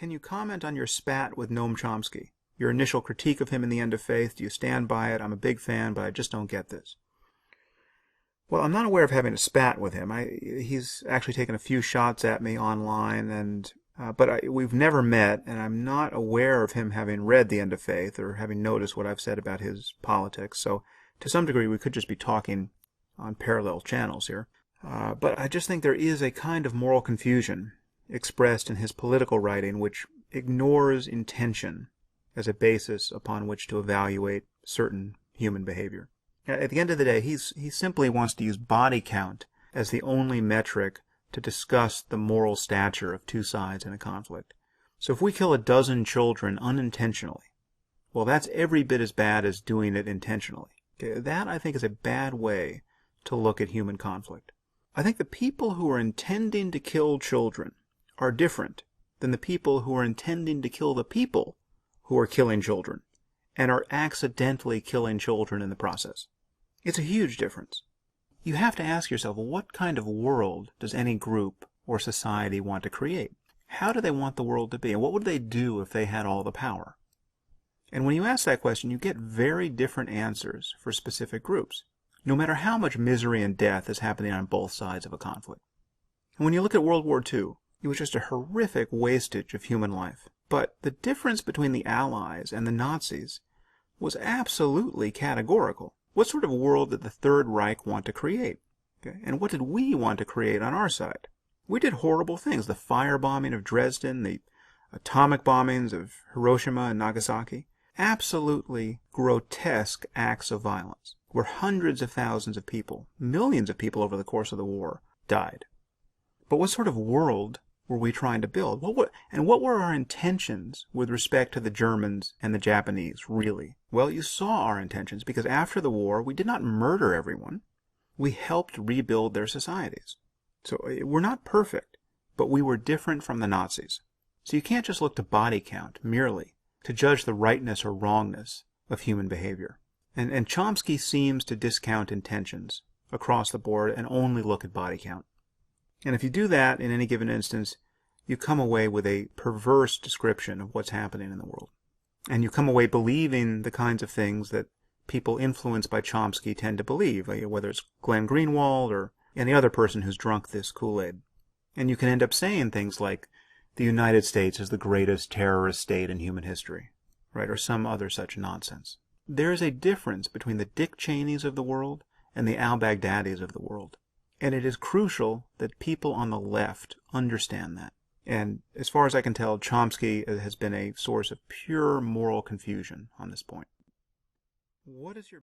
Can you comment on your spat with Noam Chomsky? Your initial critique of him in The End of Faith? Do you stand by it? I'm a big fan, but I just don't get this. Well, I'm not aware of having a spat with him. He's actually taken a few shots at me online, but we've never met, and I'm not aware of him having read The End of Faith or having noticed what I've said about his politics. So to some degree, we could just be talking on parallel channels here. But I just think there is a kind of moral confusion expressed in his political writing which ignores intention as a basis upon which to evaluate certain human behavior. At the end of the day, he simply wants to use body count as the only metric to discuss the moral stature of two sides in a conflict. So if we kill a dozen children unintentionally, well, that's every bit as bad as doing it intentionally. Okay, that, I think, is a bad way to look at human conflict. I think the people who are intending to kill children are different than the people who are intending to kill the people who are killing children and are accidentally killing children in the process. It's a huge difference. You have to ask yourself, what kind of world does any group or society want to create? How do they want the world to be? And what would they do if they had all the power? And when you ask that question, you get very different answers for specific groups, no matter how much misery and death is happening on both sides of a conflict. And when you look at World War II, it was just a horrific wastage of human life. But the difference between the Allies and the Nazis was absolutely categorical. What sort of world did the Third Reich want to create? Okay? And what did we want to create on our side? We did horrible things. The firebombing of Dresden, the atomic bombings of Hiroshima and Nagasaki. Absolutely grotesque acts of violence, where hundreds of thousands of people, millions of people over the course of the war, died. But what sort of world were we trying to build? What were our intentions with respect to the Germans and the Japanese, really? Well, you saw our intentions, because after the war, we did not murder everyone. We helped rebuild their societies. So we're not perfect, but we were different from the Nazis. So you can't just look to body count merely to judge the rightness or wrongness of human behavior. And Chomsky seems to discount intentions across the board and only look at body count. And if you do that in any given instance, you come away with a perverse description of what's happening in the world. And you come away believing the kinds of things that people influenced by Chomsky tend to believe, whether it's Glenn Greenwald or any other person who's drunk this Kool-Aid. And you can end up saying things like, the United States is the greatest terrorist state in human history, right? Or some other such nonsense. There is a difference between the Dick Cheneys of the world and the al-Baghdadis of the world. And it is crucial that people on the left understand that. And as far as I can tell, Chomsky has been a source of pure moral confusion on this point. What is your